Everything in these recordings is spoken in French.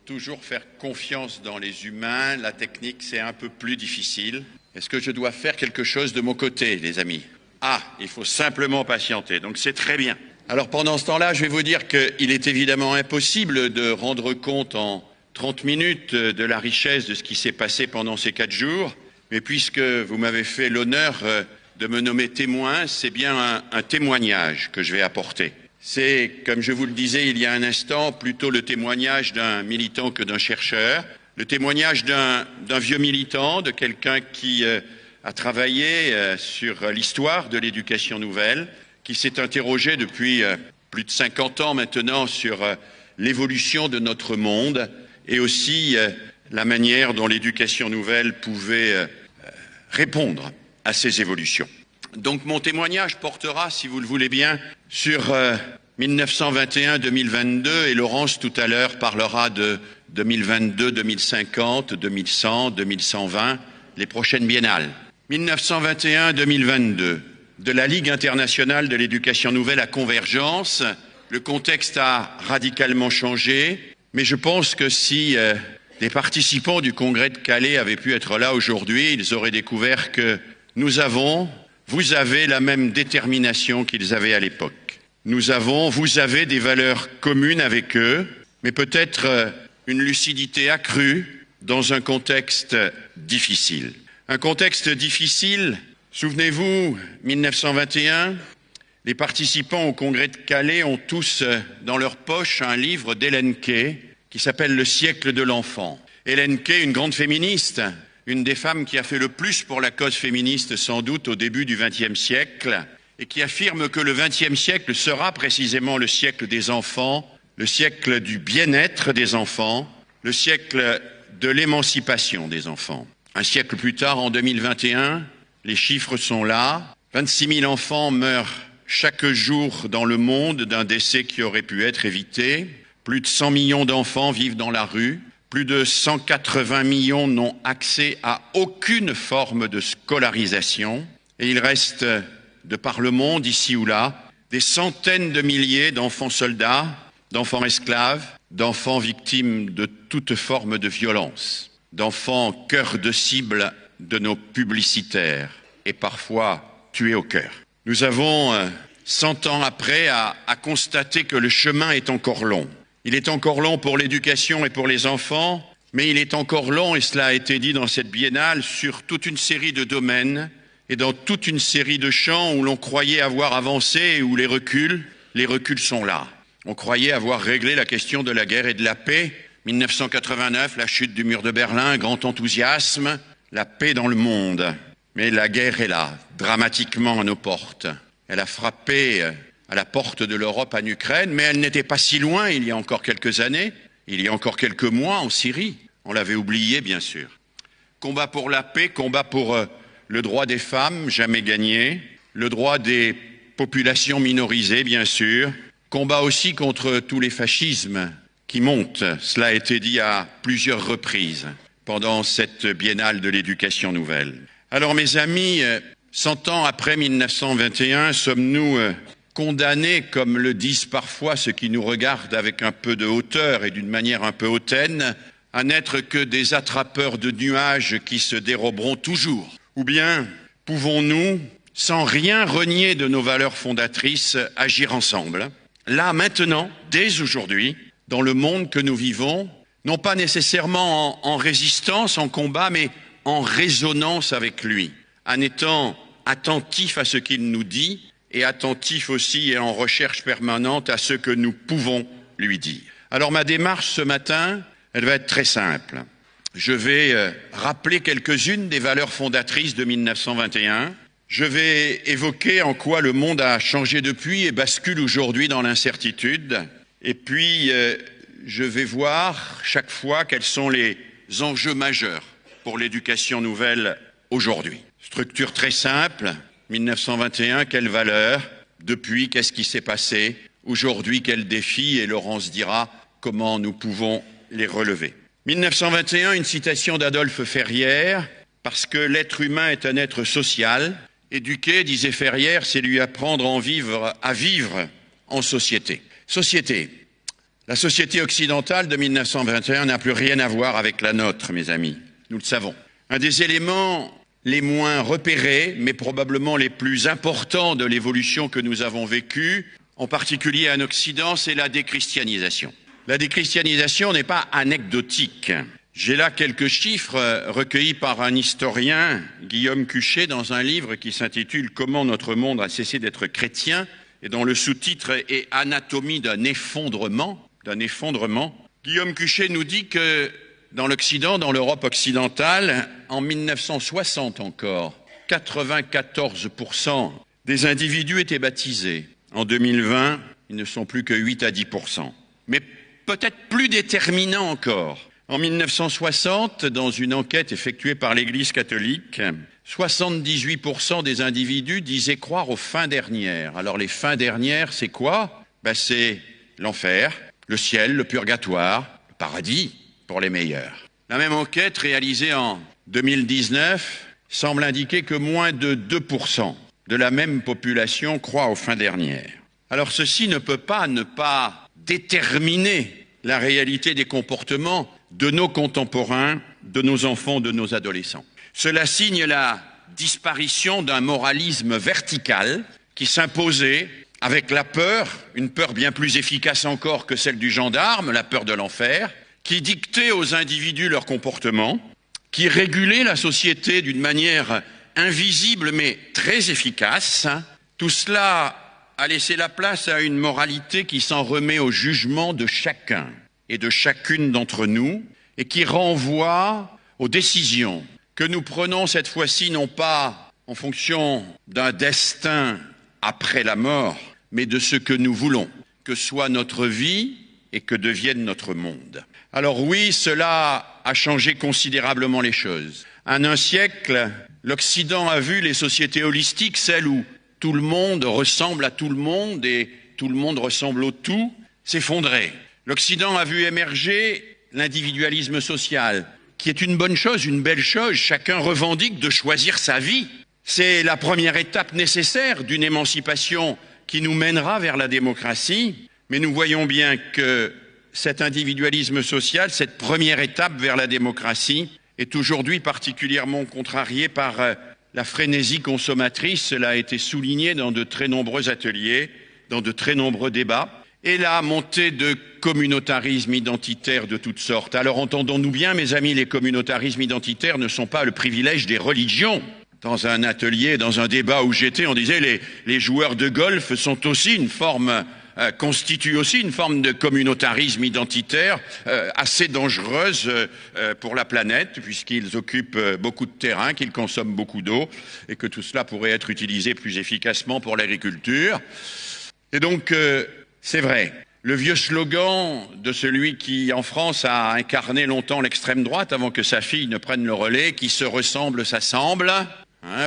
toujours faire confiance dans les humains. La technique, c'est un peu plus difficile. Est-ce que je dois faire quelque chose de mon côté, les amis? Ah, il faut simplement patienter, donc c'est très bien. Alors pendant ce temps-là, je vais vous dire qu'il est évidemment impossible de rendre compte en 30 minutes de la richesse de ce qui s'est passé pendant ces 4 jours. Mais puisque vous m'avez fait l'honneur de me nommer témoin, c'est bien un témoignage que je vais apporter. C'est, comme je vous le disais il y a un instant, plutôt le témoignage d'un militant que d'un chercheur, le témoignage d'un vieux militant, de quelqu'un qui a travaillé sur l'histoire de l'éducation nouvelle, qui s'est interrogé depuis plus de 50 ans maintenant sur l'évolution de notre monde et aussi la manière dont l'éducation nouvelle pouvait répondre à ces évolutions. Donc mon témoignage portera, si vous le voulez bien, sur 1921-2022 et Laurence tout à l'heure parlera de 2022, 2050, 2100, 2120, les prochaines biennales. 1921-2022, de la Ligue internationale de l'éducation nouvelle à Convergence, le contexte a radicalement changé, mais je pense que si les participants du congrès de Calais avaient pu être là aujourd'hui, ils auraient découvert que vous avez la même détermination qu'ils avaient à l'époque. Vous avez des valeurs communes avec eux, mais peut-être une lucidité accrue dans un contexte difficile. Un contexte difficile, souvenez-vous, 1921, les participants au congrès de Calais ont tous dans leur poche un livre d'Hélène Kay qui s'appelle « Le siècle de l'enfant ». Hélène Kay, une grande féministe, une des femmes qui a fait le plus pour la cause féministe sans doute au début du XXe siècle, et qui affirme que le XXe siècle sera précisément le siècle des enfants, le siècle du bien-être des enfants, le siècle de l'émancipation des enfants. Un siècle plus tard, en 2021, les chiffres sont là. 26 000 enfants meurent chaque jour dans le monde d'un décès qui aurait pu être évité. Plus de 100 millions d'enfants vivent dans la rue. Plus de 180 millions n'ont accès à aucune forme de scolarisation. Et il reste, de par le monde, ici ou là, des centaines de milliers d'enfants soldats, d'enfants esclaves, d'enfants victimes de toute forme de violence, d'enfants cœur de cible de nos publicitaires et parfois tués au cœur. Nous avons, 100 ans après, à constater que le chemin est encore long. Il est encore long pour l'éducation et pour les enfants, mais il est encore long, et cela a été dit dans cette biennale, sur toute une série de domaines et dans toute une série de champs où l'on croyait avoir avancé et où les reculs sont là. On croyait avoir réglé la question de la guerre et de la paix. 1989, la chute du mur de Berlin, grand enthousiasme, la paix dans le monde. Mais la guerre est là, dramatiquement à nos portes. Elle a frappé à la porte de l'Europe en Ukraine, mais elle n'était pas si loin il y a encore quelques années, il y a encore quelques mois en Syrie. On l'avait oublié, bien sûr. Combat pour la paix, combat pour le droit des femmes, jamais gagné, le droit des populations minorisées, bien sûr, combat aussi contre tous les fascismes qui montent. Cela a été dit à plusieurs reprises pendant cette biennale de l'éducation nouvelle. Alors mes amis, 100 ans après 1921, sommes-nous condamnés, comme le disent parfois ceux qui nous regardent avec un peu de hauteur et d'une manière un peu hautaine, à n'être que des attrapeurs de nuages qui se déroberont toujours? Ou bien pouvons-nous, sans rien renier de nos valeurs fondatrices, agir ensemble, là, maintenant, dès aujourd'hui, dans le monde que nous vivons, non pas nécessairement en résistance, en combat, mais en résonance avec lui, en étant attentif à ce qu'il nous dit et attentif aussi et en recherche permanente à ce que nous pouvons lui dire. Alors ma démarche ce matin, elle va être très simple. Je vais rappeler quelques-unes des valeurs fondatrices de 1921. Je vais évoquer en quoi le monde a changé depuis et bascule aujourd'hui dans l'incertitude. Et puis, je vais voir chaque fois quels sont les enjeux majeurs pour l'éducation nouvelle aujourd'hui. Structure très simple, 1921, quelles valeurs? Depuis, qu'est-ce qui s'est passé? Aujourd'hui, quels défis? Et Laurence dira comment nous pouvons les relever. 1921, une citation d'Adolphe Ferrière, parce que l'être humain est un être social. Éduquer, disait Ferrière, c'est lui apprendre à vivre en société. Société. La société occidentale de 1921 n'a plus rien à voir avec la nôtre, mes amis. Nous le savons. Un des éléments les moins repérés, mais probablement les plus importants de l'évolution que nous avons vécue, en particulier en Occident, c'est la déchristianisation. La déchristianisation n'est pas anecdotique. J'ai là quelques chiffres recueillis par un historien, Guillaume Cuchet, dans un livre qui s'intitule « Comment notre monde a cessé d'être chrétien » et dont le sous-titre est « Anatomie d'un effondrement ». Guillaume Cuchet nous dit que dans l'Occident, dans l'Europe occidentale, en 1960 encore, 94% des individus étaient baptisés. En 2020, ils ne sont plus que 8 à 10%. Mais peut-être plus déterminant encore. En 1960, dans une enquête effectuée par l'Église catholique, 78% des individus disaient croire aux fins dernières. Alors les fins dernières, c'est quoi? C'est l'enfer, le ciel, le purgatoire, le paradis pour les meilleurs. La même enquête réalisée en 2019 semble indiquer que moins de 2% de la même population croit aux fins dernières. Alors ceci ne peut pas ne pas déterminer la réalité des comportements de nos contemporains, de nos enfants, de nos adolescents. Cela signe la disparition d'un moralisme vertical qui s'imposait avec la peur, une peur bien plus efficace encore que celle du gendarme, la peur de l'enfer, qui dictait aux individus leur comportement, qui régulait la société d'une manière invisible mais très efficace. Tout cela a laissé la place à une moralité qui s'en remet au jugement de chacun et de chacune d'entre nous et qui renvoie aux décisions que nous prenons cette fois-ci non pas en fonction d'un destin après la mort, mais de ce que nous voulons, que soit notre vie et que devienne notre monde. Alors oui, cela a changé considérablement les choses. En un siècle, l'Occident a vu les sociétés holistiques, celles où tout le monde ressemble à tout le monde et tout le monde ressemble au tout, s'effondrer. L'Occident a vu émerger l'individualisme social, qui est une bonne chose, une belle chose. Chacun revendique de choisir sa vie. C'est la première étape nécessaire d'une émancipation qui nous mènera vers la démocratie. Mais nous voyons bien que cet individualisme social, cette première étape vers la démocratie, est aujourd'hui particulièrement contrariée par la frénésie consommatrice. Cela a été souligné dans de très nombreux ateliers, dans de très nombreux débats, et la montée de communautarismes identitaires de toutes sortes. Alors entendons-nous bien, mes amis, les communautarismes identitaires ne sont pas le privilège des religions. Dans un atelier, dans un débat où j'étais, on disait les joueurs de golf sont aussi une forme constitue aussi une forme de communautarisme identitaire assez dangereuse pour la planète, puisqu'ils occupent beaucoup de terrain, qu'ils consomment beaucoup d'eau, et que tout cela pourrait être utilisé plus efficacement pour l'agriculture. Et donc, c'est vrai, le vieux slogan de celui qui, en France, a incarné longtemps l'extrême droite, avant que sa fille ne prenne le relais, qui se ressemble, s'assemble,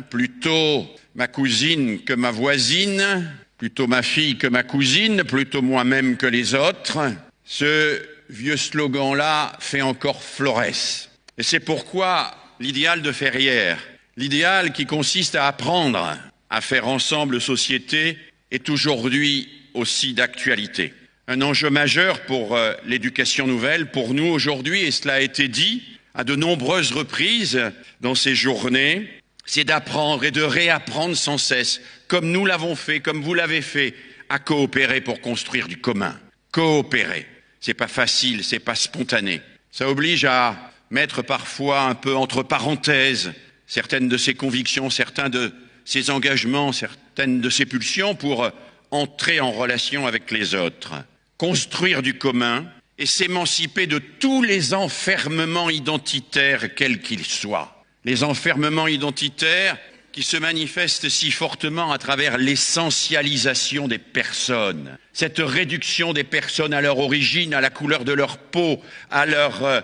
plutôt ma cousine que ma voisine, plutôt ma fille que ma cousine, plutôt moi-même que les autres. Ce vieux slogan-là fait encore florès. Et c'est pourquoi l'idéal de Ferrière, l'idéal qui consiste à apprendre à faire ensemble société, est aujourd'hui aussi d'actualité. Un enjeu majeur pour l'éducation nouvelle, pour nous aujourd'hui, et cela a été dit à de nombreuses reprises dans ces journées, c'est d'apprendre et de réapprendre sans cesse, comme nous l'avons fait, comme vous l'avez fait, à coopérer pour construire du commun. Coopérer. C'est pas facile, c'est pas spontané. Ça oblige à mettre parfois un peu entre parenthèses certaines de ses convictions, certains de ses engagements, certaines de ses pulsions pour entrer en relation avec les autres. Construire du commun et s'émanciper de tous les enfermements identitaires, quels qu'ils soient. Les enfermements identitaires qui se manifestent si fortement à travers l'essentialisation des personnes. Cette réduction des personnes à leur origine, à la couleur de leur peau, à leurs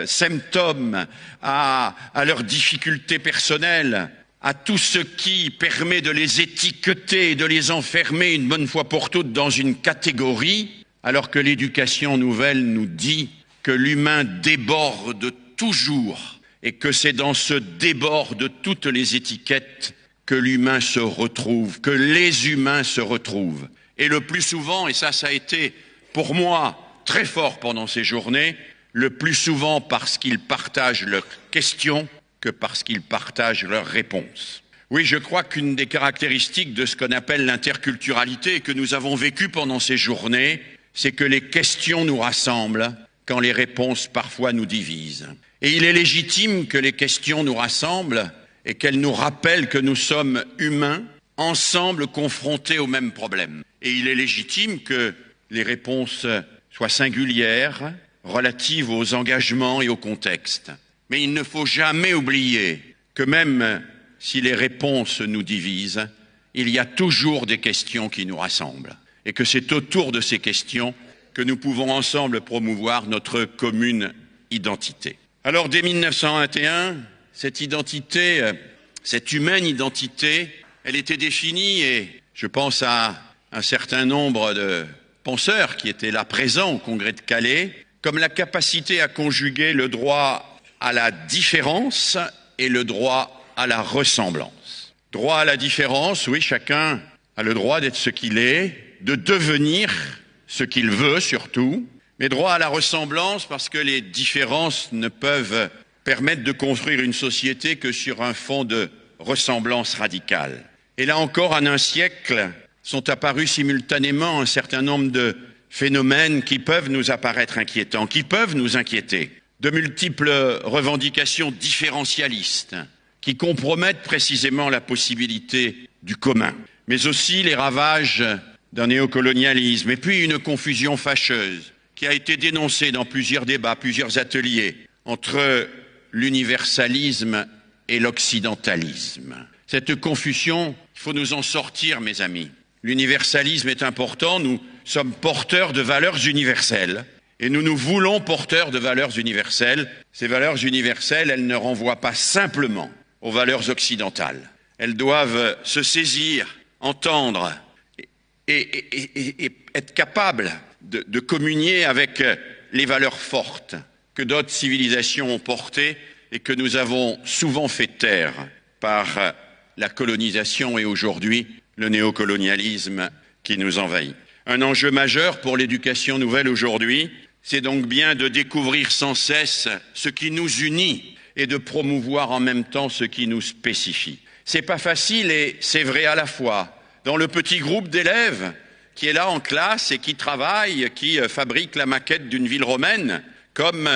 symptômes, à leurs difficultés personnelles, à tout ce qui permet de les étiqueter et de les enfermer une bonne fois pour toutes dans une catégorie, alors que l'éducation nouvelle nous dit que l'humain déborde toujours et que c'est dans ce débord de toutes les étiquettes que l'humain se retrouve, que les humains se retrouvent. Et le plus souvent, et ça a été pour moi très fort pendant ces journées, le plus souvent parce qu'ils partagent leurs questions que parce qu'ils partagent leurs réponses. Oui, je crois qu'une des caractéristiques de ce qu'on appelle l'interculturalité et que nous avons vécu pendant ces journées, c'est que les questions nous rassemblent quand les réponses parfois nous divisent. Et il est légitime que les questions nous rassemblent et qu'elles nous rappellent que nous sommes humains, ensemble confrontés au même problème. Et il est légitime que les réponses soient singulières, relatives aux engagements et au contexte. Mais il ne faut jamais oublier que même si les réponses nous divisent, il y a toujours des questions qui nous rassemblent. Et que c'est autour de ces questions que nous pouvons ensemble promouvoir notre commune identité. Alors dès 1921, cette identité, cette humaine identité, elle était définie, et je pense à un certain nombre de penseurs qui étaient là présents au Congrès de Calais, comme la capacité à conjuguer le droit à la différence et le droit à la ressemblance. Droit à la différence, oui, chacun a le droit d'être ce qu'il est, de devenir ce qu'il veut surtout, mais droit à la ressemblance parce que les différences ne peuvent permettre de construire une société que sur un fond de ressemblance radicale. Et là encore, en un siècle, sont apparus simultanément un certain nombre de phénomènes qui peuvent nous apparaître inquiétants, qui peuvent nous inquiéter. De multiples revendications différentialistes qui compromettent précisément la possibilité du commun, mais aussi les ravages d'un néocolonialisme et puis une confusion fâcheuse qui a été dénoncée dans plusieurs débats, plusieurs ateliers entre l'universalisme et l'occidentalisme. Cette confusion, il faut nous en sortir, mes amis. L'universalisme est important, nous sommes porteurs de valeurs universelles et nous nous voulons porteurs de valeurs universelles. Ces valeurs universelles, elles ne renvoient pas simplement aux valeurs occidentales. Elles doivent se saisir, entendre et être capables de communier avec les valeurs fortes que d'autres civilisations ont portées et que nous avons souvent fait taire par la colonisation et aujourd'hui le néocolonialisme qui nous envahit. Un enjeu majeur pour l'éducation nouvelle aujourd'hui, c'est donc bien de découvrir sans cesse ce qui nous unit et de promouvoir en même temps ce qui nous spécifie. C'est pas facile et c'est vrai à la fois. Dans le petit groupe d'élèves qui est là en classe et qui travaille, qui fabrique la maquette d'une ville romaine, comme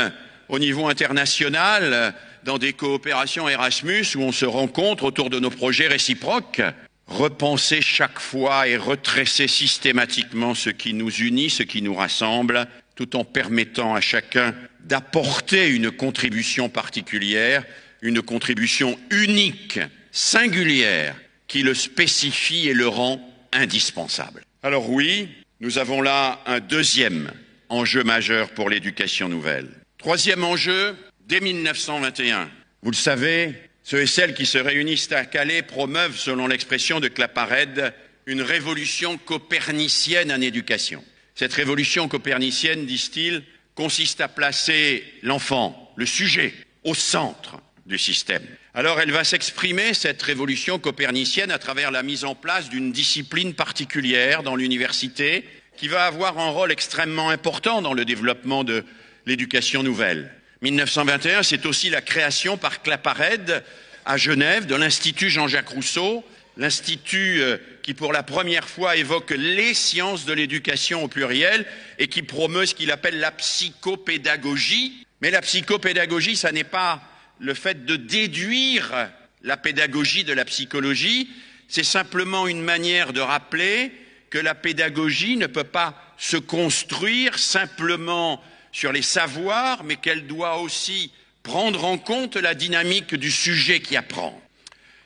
au niveau international, dans des coopérations Erasmus où on se rencontre autour de nos projets réciproques, repenser chaque fois et retresser systématiquement ce qui nous unit, ce qui nous rassemble, tout en permettant à chacun d'apporter une contribution particulière, une contribution unique, singulière, qui le spécifie et le rend indispensable. Alors oui, nous avons là un deuxième enjeu majeur pour l'éducation nouvelle. Troisième enjeu, dès 1921, vous le savez, ceux et celles qui se réunissent à Calais promeuvent, selon l'expression de Claparède, une révolution copernicienne en éducation. Cette révolution copernicienne, disent-ils, consiste à placer l'enfant, le sujet, au centre du système. Alors elle va s'exprimer, cette révolution copernicienne, à travers la mise en place d'une discipline particulière dans l'université qui va avoir un rôle extrêmement important dans le développement de l'éducation nouvelle. 1921, c'est aussi la création par Claparède à Genève de l'Institut Jean-Jacques Rousseau, l'Institut qui pour la première fois évoque les sciences de l'éducation au pluriel et qui promeut ce qu'il appelle la psychopédagogie. Mais la psychopédagogie, ça n'est pas le fait de déduire la pédagogie de la psychologie, c'est simplement une manière de rappeler que la pédagogie ne peut pas se construire simplement sur les savoirs, mais qu'elle doit aussi prendre en compte la dynamique du sujet qui apprend.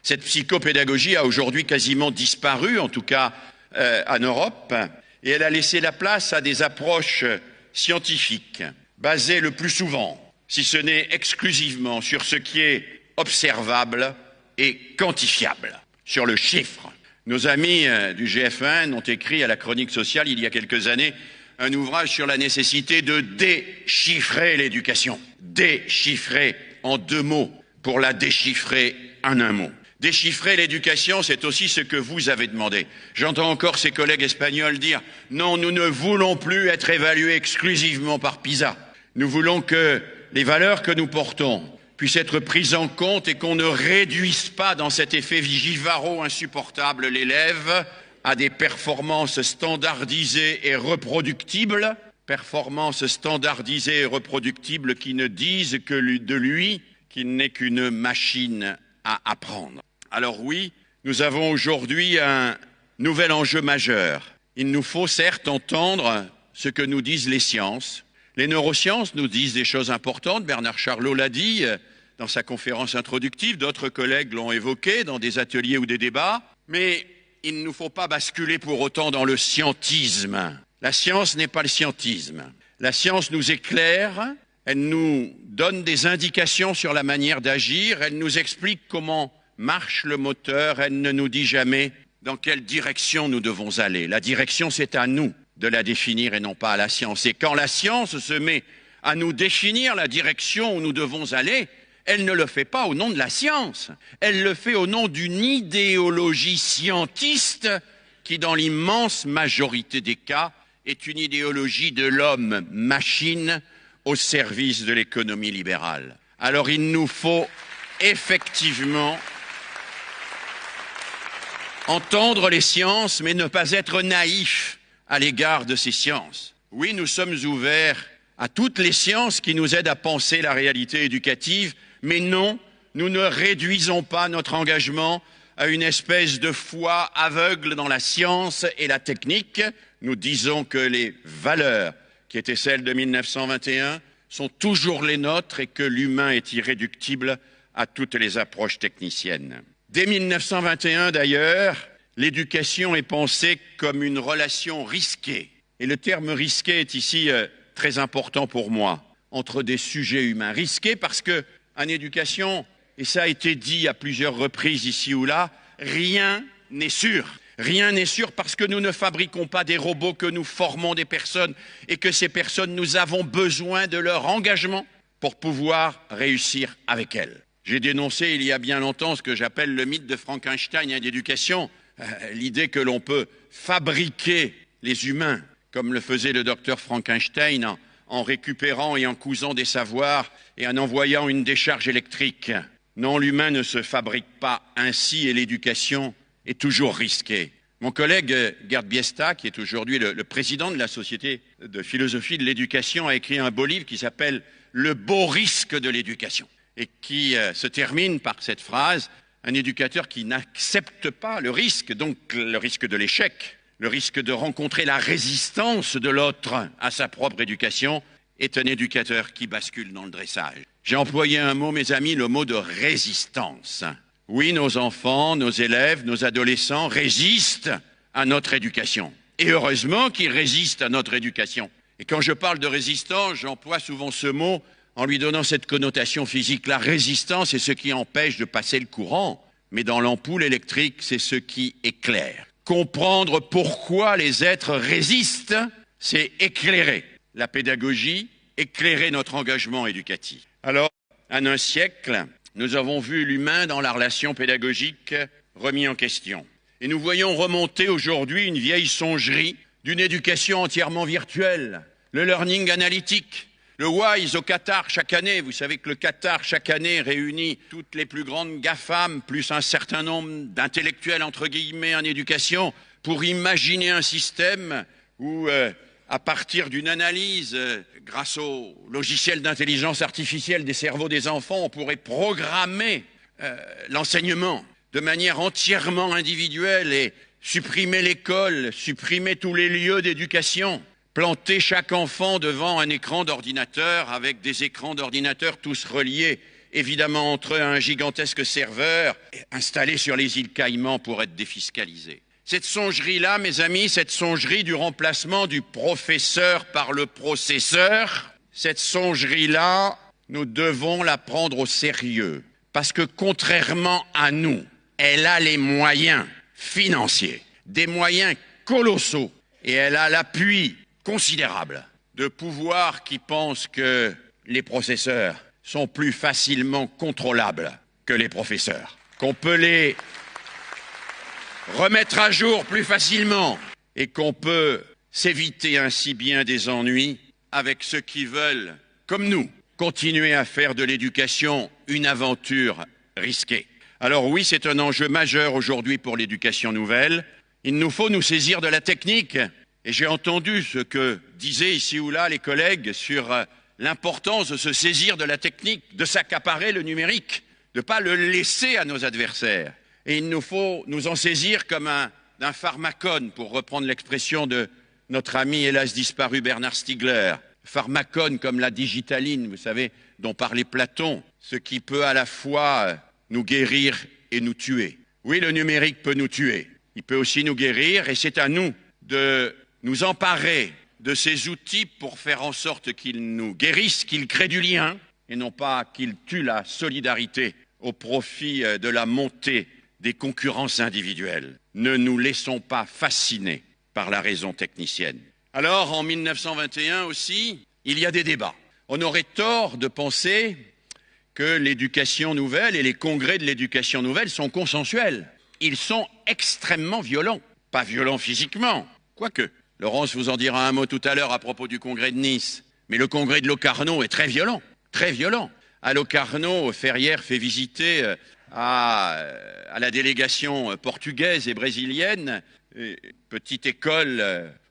Cette psychopédagogie a aujourd'hui quasiment disparu, en tout cas en Europe, et elle a laissé la place à des approches scientifiques, basées le plus souvent, si ce n'est exclusivement, sur ce qui est observable et quantifiable, sur le chiffre. Nos amis du GF1 ont écrit à la Chronique sociale il y a quelques années un ouvrage sur la nécessité de déchiffrer l'éducation. Déchiffrer en 2 mots pour la déchiffrer en 1 mot. Déchiffrer l'éducation, c'est aussi ce que vous avez demandé. J'entends encore ces collègues espagnols dire « Non, nous ne voulons plus être évalués exclusivement par PISA. Nous voulons que les valeurs que nous portons puissent être prises en compte et qu'on ne réduise pas dans cet effet Vigivaro insupportable l'élève à des performances standardisées et reproductibles, qui ne disent que de lui qu'il n'est qu'une machine à apprendre. » Alors oui, nous avons aujourd'hui un nouvel enjeu majeur. Il nous faut certes entendre ce que nous disent les sciences. Les neurosciences nous disent des choses importantes. Bernard Charlot l'a dit dans sa conférence introductive. D'autres collègues l'ont évoqué dans des ateliers ou des débats. Mais il ne nous faut pas basculer pour autant dans le scientisme. La science n'est pas le scientisme. La science nous éclaire, elle nous donne des indications sur la manière d'agir, elle nous explique comment marche le moteur, elle ne nous dit jamais dans quelle direction nous devons aller. La direction, c'est à nous de la définir et non pas à la science. Et quand la science se met à nous définir la direction où nous devons aller, elle ne le fait pas au nom de la science. Elle le fait au nom d'une idéologie scientiste qui, dans l'immense majorité des cas, est une idéologie de l'homme-machine au service de l'économie libérale. Alors il nous faut effectivement entendre les sciences, mais ne pas être naïfs à l'égard de ces sciences. Oui, nous sommes ouverts à toutes les sciences qui nous aident à penser la réalité éducative, mais non, nous ne réduisons pas notre engagement à une espèce de foi aveugle dans la science et la technique. Nous disons que les valeurs qui étaient celles de 1921 sont toujours les nôtres et que l'humain est irréductible à toutes les approches techniciennes. Dès 1921 d'ailleurs, l'éducation est pensée comme une relation risquée. Et le terme risqué est ici très important pour moi, entre des sujets humains. Risqués parce que en éducation, et ça a été dit à plusieurs reprises ici ou là, rien n'est sûr. Rien n'est sûr parce que nous ne fabriquons pas des robots, que nous formons des personnes et que ces personnes, nous avons besoin de leur engagement pour pouvoir réussir avec elles. J'ai dénoncé il y a bien longtemps ce que j'appelle le mythe de Frankenstein d'éducation, l'idée que l'on peut fabriquer les humains, comme le faisait le docteur Frankenstein, en récupérant et en cousant des savoirs et en envoyant une décharge électrique. Non, l'humain ne se fabrique pas ainsi et l'éducation est toujours risquée. Mon collègue Gerd Biesta, qui est aujourd'hui le président de la Société de philosophie de l'éducation, a écrit un beau livre qui s'appelle « Le beau risque de l'éducation » et qui se termine par cette phrase « Un éducateur qui n'accepte pas le risque, donc le risque de l'échec, le risque de rencontrer la résistance de l'autre à sa propre éducation, est un éducateur qui bascule dans le dressage. » J'ai employé un mot, mes amis, le mot de résistance. Oui, nos enfants, nos élèves, nos adolescents résistent à notre éducation. Et heureusement qu'ils résistent à notre éducation. Et quand je parle de résistance, j'emploie souvent ce mot en lui donnant cette connotation physique. La résistance, c'est ce qui empêche de passer le courant. Mais dans l'ampoule électrique, c'est ce qui éclaire. Comprendre pourquoi les êtres résistent, c'est éclairer la pédagogie, éclairer notre engagement éducatif. Alors, en un siècle, nous avons vu l'humain dans la relation pédagogique remis en question. Et nous voyons remonter aujourd'hui une vieille songerie d'une éducation entièrement virtuelle, le learning analytique, le WISE au Qatar chaque année. Vous savez que le Qatar chaque année réunit toutes les plus grandes GAFAM, plus un certain nombre d'intellectuels entre guillemets en éducation, pour imaginer un système où à partir d'une analyse, grâce au logiciel d'intelligence artificielle des cerveaux des enfants, on pourrait programmer l'enseignement de manière entièrement individuelle et supprimer l'école, supprimer tous les lieux d'éducation, planter chaque enfant devant un écran d'ordinateur avec des écrans d'ordinateur tous reliés, évidemment entre eux à un gigantesque serveur installé sur les îles Caïmans pour être défiscalisé. Cette songerie-là, mes amis, cette songerie du remplacement du professeur par le processeur, cette songerie-là, nous devons la prendre au sérieux. Parce que contrairement à nous, elle a les moyens financiers, des moyens colossaux, et elle a l'appui considérable de pouvoirs qui pensent que les processeurs sont plus facilement contrôlables que les professeurs. qu'on peut les remettre à jour plus facilement et qu'on peut s'éviter ainsi bien des ennuis avec ceux qui veulent, comme nous, continuer à faire de l'éducation une aventure risquée. Alors oui, c'est un enjeu majeur aujourd'hui pour l'éducation nouvelle. Il nous faut nous saisir de la technique. Et j'ai entendu ce que disaient ici ou là les collègues sur l'importance de se saisir de la technique, de s'accaparer le numérique, de ne pas le laisser à nos adversaires. Et il nous faut nous en saisir comme d'un pharmacone, pour reprendre l'expression de notre ami hélas disparu Bernard Stiegler. Pharmacone comme la digitaline, vous savez, dont parlait Platon, ce qui peut à la fois nous guérir et nous tuer. Oui, le numérique peut nous tuer, il peut aussi nous guérir, et c'est à nous de nous emparer de ces outils pour faire en sorte qu'ils nous guérissent, qu'ils créent du lien, et non pas qu'ils tuent la solidarité au profit de la montée des concurrences individuelles. Ne nous laissons pas fasciner par la raison technicienne. Alors, en 1921 aussi, il y a des débats. On aurait tort de penser que l'éducation nouvelle et les congrès de l'éducation nouvelle sont consensuels. Ils sont extrêmement violents. Pas violents physiquement, quoique. Laurence vous en dira un mot tout à l'heure à propos du congrès de Nice. Mais le congrès de Locarno est très violent, très violent. À Locarno, Ferrière fait visiter à la délégation portugaise et brésilienne petite école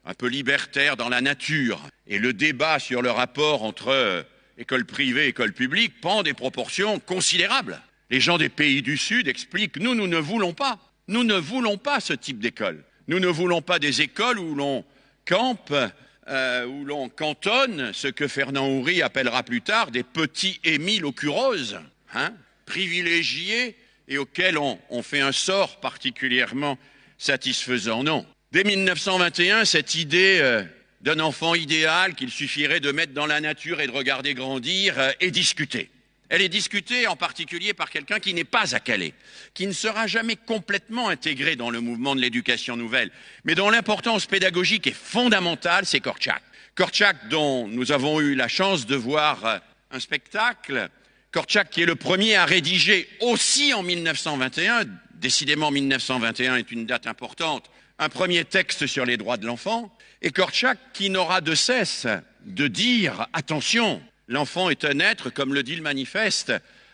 un peu libertaire dans la nature. Et le débat sur le rapport entre école privée et école publique prend des proportions considérables. Les gens des pays du Sud expliquent « nous ne voulons pas. Nous ne voulons pas ce type d'école. Nous ne voulons pas des écoles où l'on campe, où l'on cantonne ce que Fernand Houry appellera plus tard des petits Émile Ocurose, privilégiés et auxquels on fait un sort particulièrement satisfaisant. Non. Dès 1921, cette idée d'un enfant idéal qu'il suffirait de mettre dans la nature et de regarder grandir est discutée. Elle est discutée en particulier par quelqu'un qui n'est pas à Calais, qui ne sera jamais complètement intégré dans le mouvement de l'éducation nouvelle, mais dont l'importance pédagogique est fondamentale, c'est Korczak. Korczak, dont nous avons eu la chance de voir un spectacle, Korczak qui est le premier à rédiger aussi en 1921, décidément 1921 est une date importante, un premier texte sur les droits de l'enfant, et Korczak qui n'aura de cesse de dire « attention ». L'enfant est un être, comme le dit le manifeste,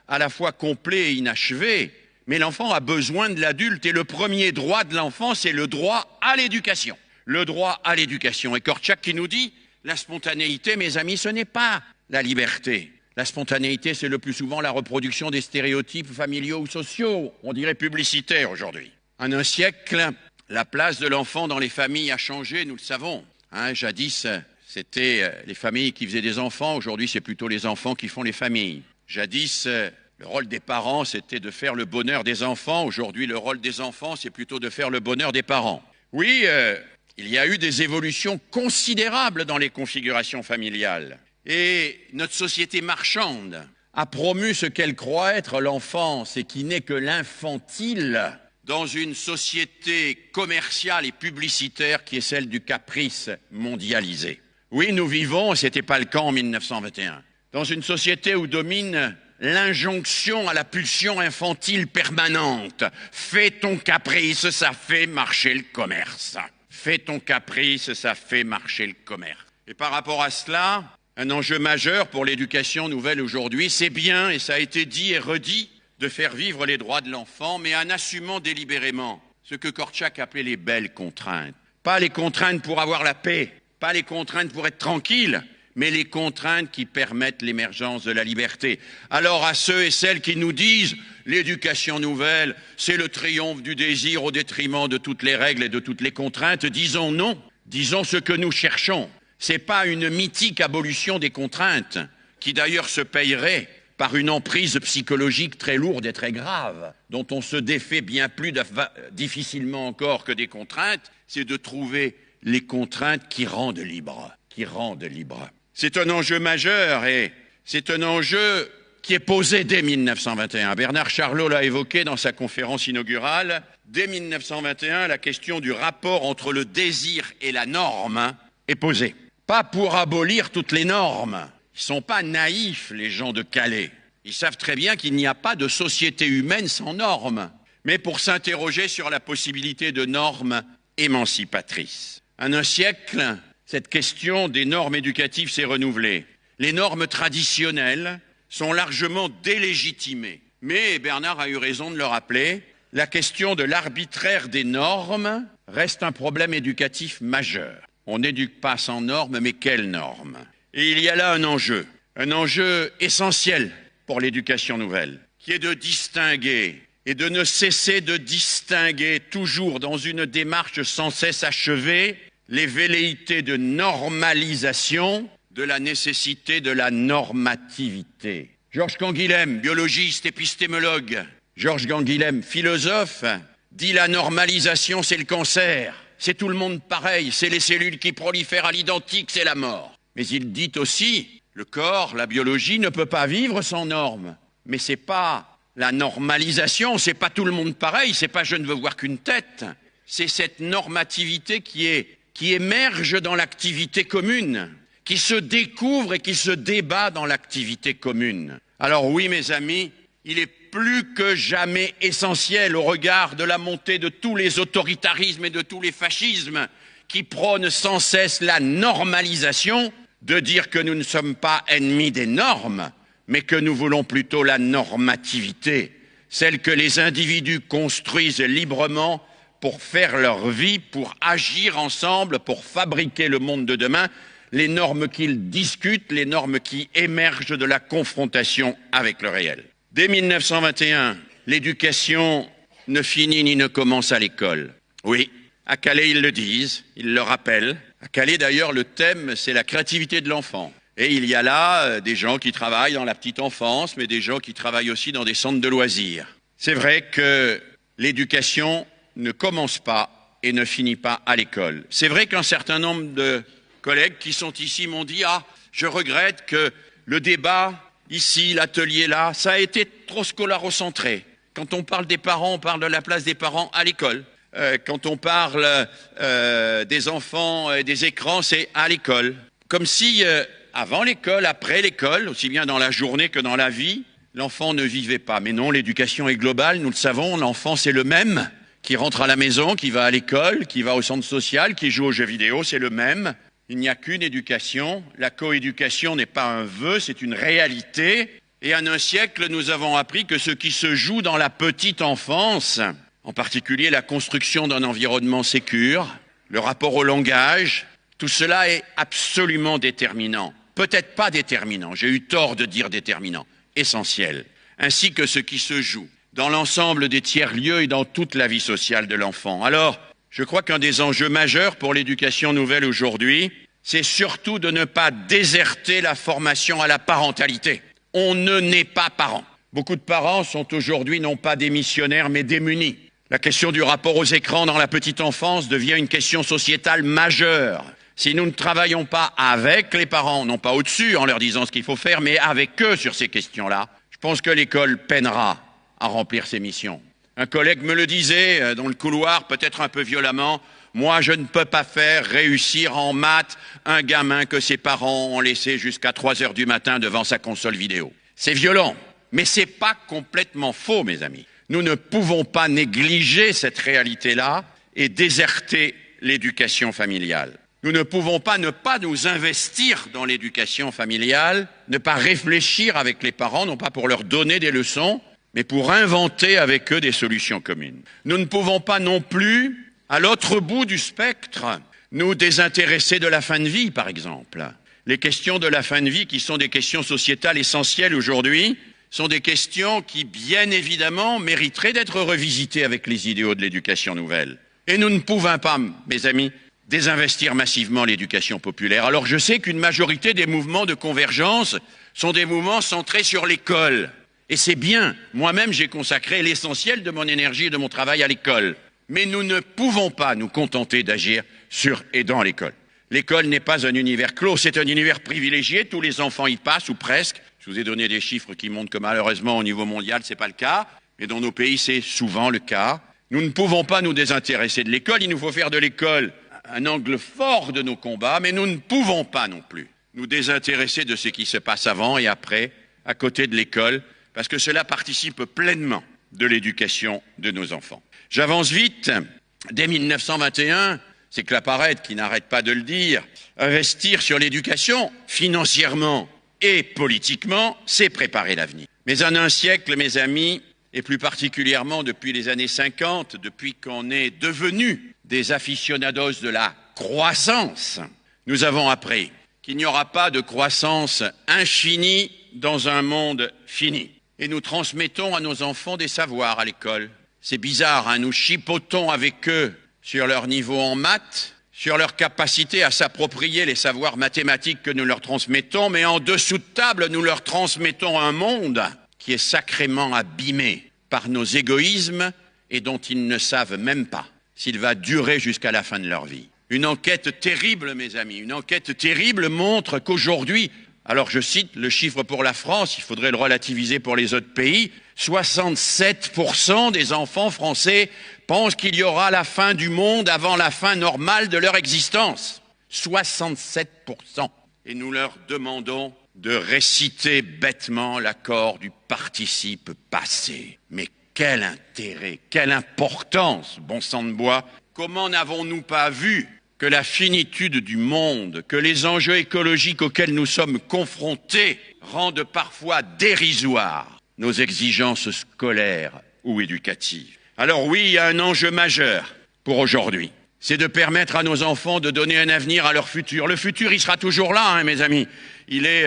à la fois complet et inachevé, mais l'enfant a besoin de l'adulte et le premier droit de l'enfant, c'est le droit à l'éducation. Le droit à l'éducation. Et Korczak qui nous dit, la spontanéité, mes amis, ce n'est pas la liberté. La spontanéité, c'est le plus souvent la reproduction des stéréotypes familiaux ou sociaux, on dirait publicitaires aujourd'hui. En un siècle, la place de l'enfant dans les familles a changé, nous le savons. Jadis, c'était les familles qui faisaient des enfants, aujourd'hui c'est plutôt les enfants qui font les familles. Jadis, le rôle des parents c'était de faire le bonheur des enfants, aujourd'hui le rôle des enfants c'est plutôt de faire le bonheur des parents. Oui, il y a eu des évolutions considérables dans les configurations familiales et notre société marchande a promu ce qu'elle croit être l'enfance et qui n'est que l'infantile dans une société commerciale et publicitaire qui est celle du caprice mondialisé. Oui, nous vivons, ce n'était pas le cas en 1921, dans une société où domine l'injonction à la pulsion infantile permanente. Fais ton caprice, ça fait marcher le commerce. Fais ton caprice, ça fait marcher le commerce. Et par rapport à cela, un enjeu majeur pour l'éducation nouvelle aujourd'hui, c'est bien, et ça a été dit et redit, de faire vivre les droits de l'enfant, mais en assumant délibérément ce que Korczak appelait les belles contraintes. Pas les contraintes pour avoir la paix, pas les contraintes pour être tranquille, mais les contraintes qui permettent l'émergence de la liberté. Alors à ceux et celles qui nous disent « l'éducation nouvelle, c'est le triomphe du désir au détriment de toutes les règles et de toutes les contraintes », disons non, disons ce que nous cherchons. Ce n'est pas une mythique abolition des contraintes, qui d'ailleurs se payerait par une emprise psychologique très lourde et très grave, dont on se défait bien plus difficilement encore que des contraintes, c'est de trouver les contraintes qui rendent libre, C'est un enjeu majeur et c'est un enjeu qui est posé dès 1921. Bernard Charlot l'a évoqué dans sa conférence inaugurale. Dès 1921, la question du rapport entre le désir et la norme est posée. Pas pour abolir toutes les normes. Ils ne sont pas naïfs, les gens de Calais. Ils savent très bien qu'il n'y a pas de société humaine sans normes, mais pour s'interroger sur la possibilité de normes émancipatrices. En un siècle, cette question des normes éducatives s'est renouvelée. Les normes traditionnelles sont largement délégitimées. Mais Bernard a eu raison de le rappeler, la question de l'arbitraire des normes reste un problème éducatif majeur. On n'éduque pas sans normes, mais quelles normes? Et il y a là un enjeu essentiel pour l'éducation nouvelle, qui est de distinguer et de ne cesser de distinguer, toujours dans une démarche sans cesse achevée, les velléités de normalisation de la nécessité de la normativité. Georges Canguilhem, biologiste, épistémologue, Georges Canguilhem, philosophe, dit la normalisation c'est le cancer, c'est tout le monde pareil, c'est les cellules qui prolifèrent à l'identique, c'est la mort. Mais il dit aussi, le corps, la biologie ne peut pas vivre sans normes. Mais c'est pas la normalisation, c'est pas tout le monde pareil, c'est pas je ne veux voir qu'une tête. C'est cette normativité qui émerge dans l'activité commune, qui se découvre et qui se débat dans l'activité commune. Alors oui, mes amis, il est plus que jamais essentiel au regard de la montée de tous les autoritarismes et de tous les fascismes qui prônent sans cesse la normalisation, de dire que nous ne sommes pas ennemis des normes, mais que nous voulons plutôt la normativité, celle que les individus construisent librement pour faire leur vie, pour agir ensemble, pour fabriquer le monde de demain, les normes qu'ils discutent, les normes qui émergent de la confrontation avec le réel. Dès 1921, l'éducation ne finit ni ne commence à l'école. Oui, à Calais, ils le disent, ils le rappellent. À Calais, d'ailleurs, le thème, c'est la créativité de l'enfant. Et il y a là des gens qui travaillent dans la petite enfance, mais des gens qui travaillent aussi dans des centres de loisirs. C'est vrai que l'éducation ne commence pas et ne finit pas à l'école. C'est vrai qu'un certain nombre de collègues qui sont ici m'ont dit « Ah, je regrette que le débat, ici, l'atelier là, ça a été trop scolarocentré. Quand on parle des parents, on parle de la place des parents à l'école. Quand on parle des enfants et des écrans, c'est à l'école. Comme si, avant l'école, après l'école, aussi bien dans la journée que dans la vie, l'enfant ne vivait pas. Mais non, l'éducation est globale, nous le savons, l'enfant c'est le même, qui rentre à la maison, qui va à l'école, qui va au centre social, qui joue aux jeux vidéo, c'est le même. Il n'y a qu'une éducation. La coéducation n'est pas un vœu, c'est une réalité. Et en un siècle, nous avons appris que ce qui se joue dans la petite enfance, en particulier la construction d'un environnement sécure, le rapport au langage, tout cela est absolument déterminant. Peut-être pas déterminant, j'ai eu tort de dire déterminant, essentiel. Ainsi que ce qui se joue dans l'ensemble des tiers-lieux et dans toute la vie sociale de l'enfant. Alors, je crois qu'un des enjeux majeurs pour l'éducation nouvelle aujourd'hui, c'est surtout de ne pas déserter la formation à la parentalité. On ne naît pas parent. Beaucoup de parents sont aujourd'hui non pas démissionnaires mais démunis. La question du rapport aux écrans dans la petite enfance devient une question sociétale majeure. Si nous ne travaillons pas avec les parents, non pas au-dessus en leur disant ce qu'il faut faire, mais avec eux sur ces questions-là, je pense que l'école peinera à remplir ses missions. Un collègue me le disait dans le couloir, peut-être un peu violemment, moi je ne peux pas faire réussir en maths un gamin que ses parents ont laissé jusqu'à 3 heures du matin devant sa console vidéo. C'est violent, mais c'est pas complètement faux, mes amis. Nous ne pouvons pas négliger cette réalité-là et déserter l'éducation familiale. Nous ne pouvons pas ne pas nous investir dans l'éducation familiale, ne pas réfléchir avec les parents, non pas pour leur donner des leçons, mais pour inventer avec eux des solutions communes. Nous ne pouvons pas non plus, à l'autre bout du spectre, nous désintéresser de la fin de vie, par exemple. Les questions de la fin de vie, qui sont des questions sociétales essentielles aujourd'hui, sont des questions qui, bien évidemment, mériteraient d'être revisitées avec les idéaux de l'éducation nouvelle. Et nous ne pouvons pas, mes amis, désinvestir massivement l'éducation populaire. Alors je sais qu'une majorité des mouvements de convergence sont des mouvements centrés sur l'école. Et c'est bien. Moi-même, j'ai consacré l'essentiel de mon énergie et de mon travail à l'école. Mais nous ne pouvons pas nous contenter d'agir sur et dans l'école. L'école n'est pas un univers clos, c'est un univers privilégié. Tous les enfants y passent, ou presque. Je vous ai donné des chiffres qui montrent que malheureusement, au niveau mondial, c'est pas le cas. Mais dans nos pays, c'est souvent le cas. Nous ne pouvons pas nous désintéresser de l'école. Il nous faut faire de l'école un angle fort de nos combats. Mais nous ne pouvons pas non plus nous désintéresser de ce qui se passe avant et après, à côté de l'école, parce que cela participe pleinement de l'éducation de nos enfants. J'avance vite. Dès 1921, c'est Claparède qui n'arrête pas de le dire, investir sur l'éducation, financièrement et politiquement, c'est préparer l'avenir. Mais en un siècle, mes amis, et plus particulièrement depuis les années 50, depuis qu'on est devenus des aficionados de la croissance, nous avons appris qu'il n'y aura pas de croissance infinie dans un monde fini. Et nous transmettons à nos enfants des savoirs à l'école. C'est bizarre, hein, nous chipotons avec eux sur leur niveau en maths, sur leur capacité à s'approprier les savoirs mathématiques que nous leur transmettons, mais en dessous de table, nous leur transmettons un monde qui est sacrément abîmé par nos égoïsmes et dont ils ne savent même pas s'il va durer jusqu'à la fin de leur vie. Une enquête terrible, mes amis, une enquête terrible montre qu'aujourd'hui, alors je cite le chiffre pour la France, il faudrait le relativiser pour les autres pays, 67% des enfants français pensent qu'il y aura la fin du monde avant la fin normale de leur existence. 67%. Et nous leur demandons de réciter bêtement l'accord du participe passé. Mais quel intérêt, quelle importance, bon sang de bois. Comment n'avons-nous pas vu que la finitude du monde, que les enjeux écologiques auxquels nous sommes confrontés rendent parfois dérisoires nos exigences scolaires ou éducatives. Alors oui, il y a un enjeu majeur pour aujourd'hui. C'est de permettre à nos enfants de donner un avenir à leur futur. Le futur, il sera toujours là, hein, mes amis. Il est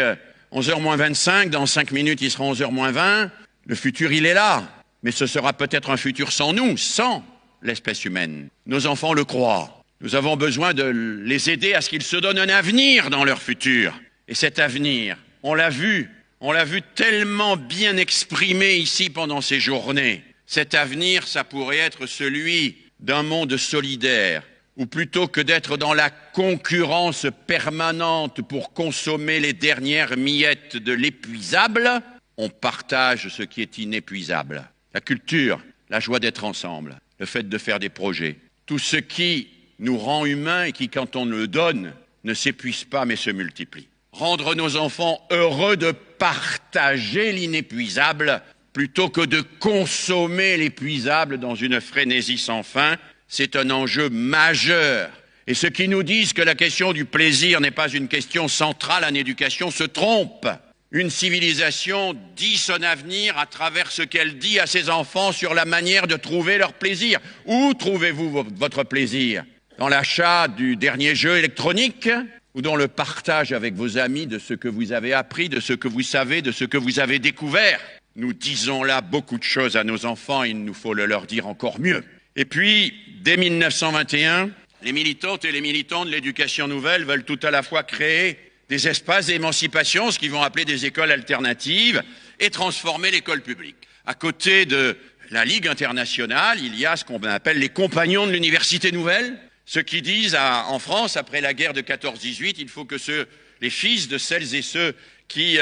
11h moins 25, dans 5 minutes, il sera 11h moins 20. Le futur, il est là. Mais ce sera peut-être un futur sans nous, sans l'espèce humaine. Nos enfants le croient. Nous avons besoin de les aider à ce qu'ils se donnent un avenir dans leur futur. Et cet avenir, on l'a vu tellement bien exprimé ici pendant ces journées. Cet avenir, ça pourrait être celui d'un monde solidaire, où plutôt que d'être dans la concurrence permanente pour consommer les dernières miettes de l'épuisable, on partage ce qui est inépuisable. La culture, la joie d'être ensemble, le fait de faire des projets, tout ce qui nous rend humains et qui, quand on le donne, ne s'épuise pas mais se multiplie. Rendre nos enfants heureux de partager l'inépuisable plutôt que de consommer l'épuisable dans une frénésie sans fin, c'est un enjeu majeur. Et ceux qui nous disent que la question du plaisir n'est pas une question centrale en éducation se trompent. Une civilisation dit son avenir à travers ce qu'elle dit à ses enfants sur la manière de trouver leur plaisir. Où trouvez-vous votre plaisir ? Dans l'achat du dernier jeu électronique ? Ou dans le partage avec vos amis de ce que vous avez appris, de ce que vous savez, de ce que vous avez découvert? Nous disons là beaucoup de choses à nos enfants, il nous faut le leur dire encore mieux. Et puis, dès 1921, les militantes et les militants de l'éducation nouvelle veulent tout à la fois créer des espaces d'émancipation, ce qu'ils vont appeler des écoles alternatives, et transformer l'école publique. À côté de la Ligue internationale, il y a ce qu'on appelle les compagnons de l'université nouvelle, ceux qui disent en France, après la guerre de 14-18, il faut que les fils de celles et ceux qui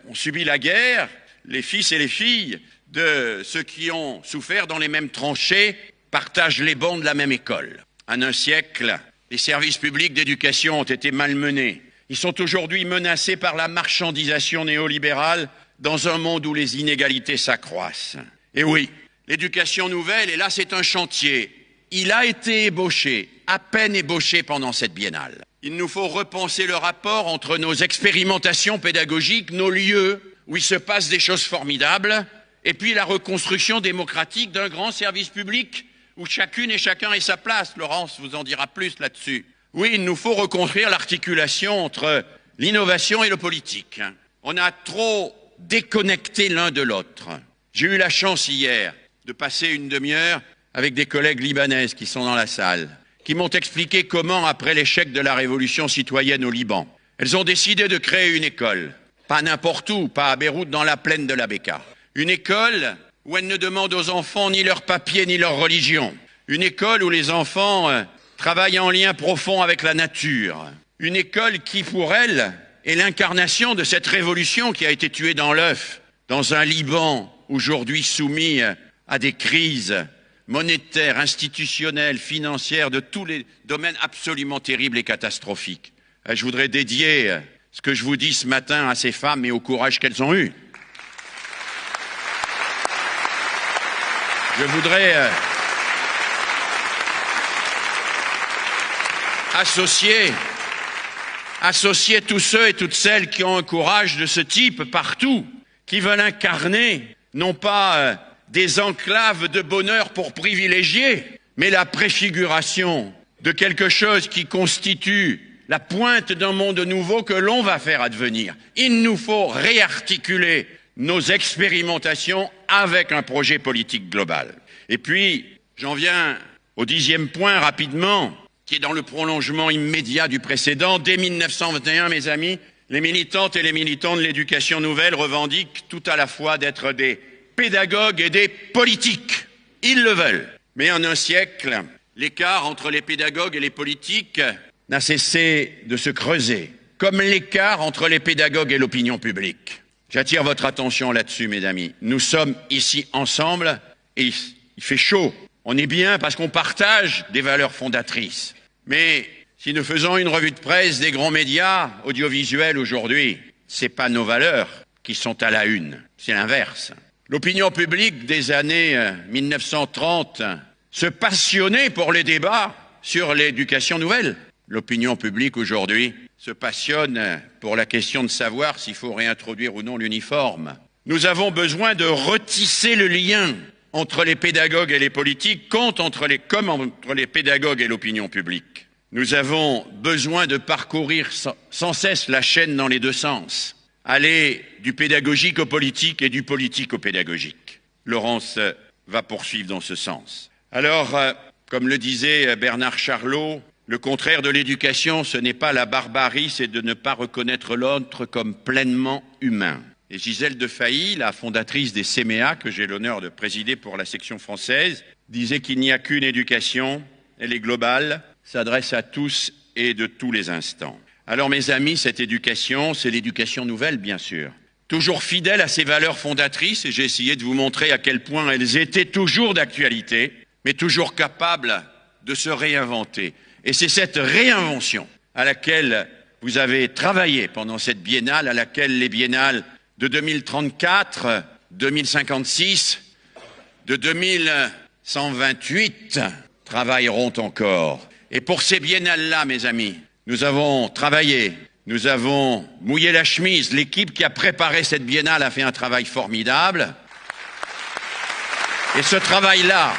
ont subi la guerre, les fils et les filles de ceux qui ont souffert dans les mêmes tranchées, partagent les bancs de la même école. En un siècle, les services publics d'éducation ont été malmenés. Ils sont aujourd'hui menacés par la marchandisation néolibérale dans un monde où les inégalités s'accroissent. Et oui, l'éducation nouvelle, et là c'est un chantier, il a été ébauché, à peine ébauché pendant cette biennale. Il nous faut repenser le rapport entre nos expérimentations pédagogiques, nos lieux où il se passe des choses formidables, et puis la reconstruction démocratique d'un grand service public où chacune et chacun ait sa place. Laurence vous en dira plus là-dessus. Oui, il nous faut reconstruire l'articulation entre l'innovation et le politique. On a trop déconnecté l'un de l'autre. J'ai eu la chance hier de passer une demi-heure avec des collègues libanaises qui sont dans la salle, qui m'ont expliqué comment, après l'échec de la révolution citoyenne au Liban, elles ont décidé de créer une école. Pas n'importe où, pas à Beyrouth, dans la plaine de la Bekaa. Une école où elles ne demandent aux enfants ni leur papier ni leur religion. Une école où les enfants travaillent en lien profond avec la nature. Une école qui, pour elles, est l'incarnation de cette révolution qui a été tuée dans l'œuf, dans un Liban aujourd'hui soumis à des crises monétaires, institutionnelles, financières, de tous les domaines absolument terribles et catastrophiques. Je voudrais dédier ce que je vous dis ce matin à ces femmes et au courage qu'elles ont eu. Je voudrais associer tous ceux et toutes celles qui ont un courage de ce type partout, qui veulent incarner non pas des enclaves de bonheur pour privilégier, mais la préfiguration de quelque chose qui constitue la pointe d'un monde nouveau que l'on va faire advenir. Il nous faut réarticuler nos expérimentations avec un projet politique global. Et puis, j'en viens au 10e point rapidement, qui est dans le prolongement immédiat du précédent. Dès 1921, mes amis, les militantes et les militants de l'éducation nouvelle revendiquent tout à la fois d'être des pédagogues et des politiques. Ils le veulent. Mais en un siècle, l'écart entre les pédagogues et les politiques n'a cessé de se creuser, comme l'écart entre les pédagogues et l'opinion publique. J'attire votre attention là-dessus, mes amis. Nous sommes ici ensemble et il fait chaud. On est bien parce qu'on partage des valeurs fondatrices. Mais si nous faisons une revue de presse des grands médias audiovisuels aujourd'hui, c'est pas nos valeurs qui sont à la une, c'est l'inverse. L'opinion publique des années 1930 se passionnait pour les débats sur l'éducation nouvelle. L'opinion publique aujourd'hui se passionne pour la question de savoir s'il faut réintroduire ou non l'uniforme. Nous avons besoin de retisser le lien entre les pédagogues et les politiques, comme entre les pédagogues et l'opinion publique. Nous avons besoin de parcourir sans cesse la chaîne dans les deux sens, aller du pédagogique au politique et du politique au pédagogique. Laurence va poursuivre dans ce sens. Alors, comme le disait Bernard Charlot, le contraire de l'éducation, ce n'est pas la barbarie, c'est de ne pas reconnaître l'autre comme pleinement humain. Et Gisèle de Failly, la fondatrice des CMEA, que j'ai l'honneur de présider pour la section française, disait qu'il n'y a qu'une éducation, elle est globale, s'adresse à tous et de tous les instants. Alors mes amis, cette éducation, c'est l'éducation nouvelle, bien sûr. Toujours fidèle à ses valeurs fondatrices, et j'ai essayé de vous montrer à quel point elles étaient toujours d'actualité, mais toujours capables de se réinventer. Et c'est cette réinvention à laquelle vous avez travaillé pendant cette biennale, à laquelle les biennales de 2034, 2056, de 2128 travailleront encore. Et pour ces biennales-là, mes amis, nous avons travaillé, nous avons mouillé la chemise. L'équipe qui a préparé cette biennale a fait un travail formidable. Et ce travail-là,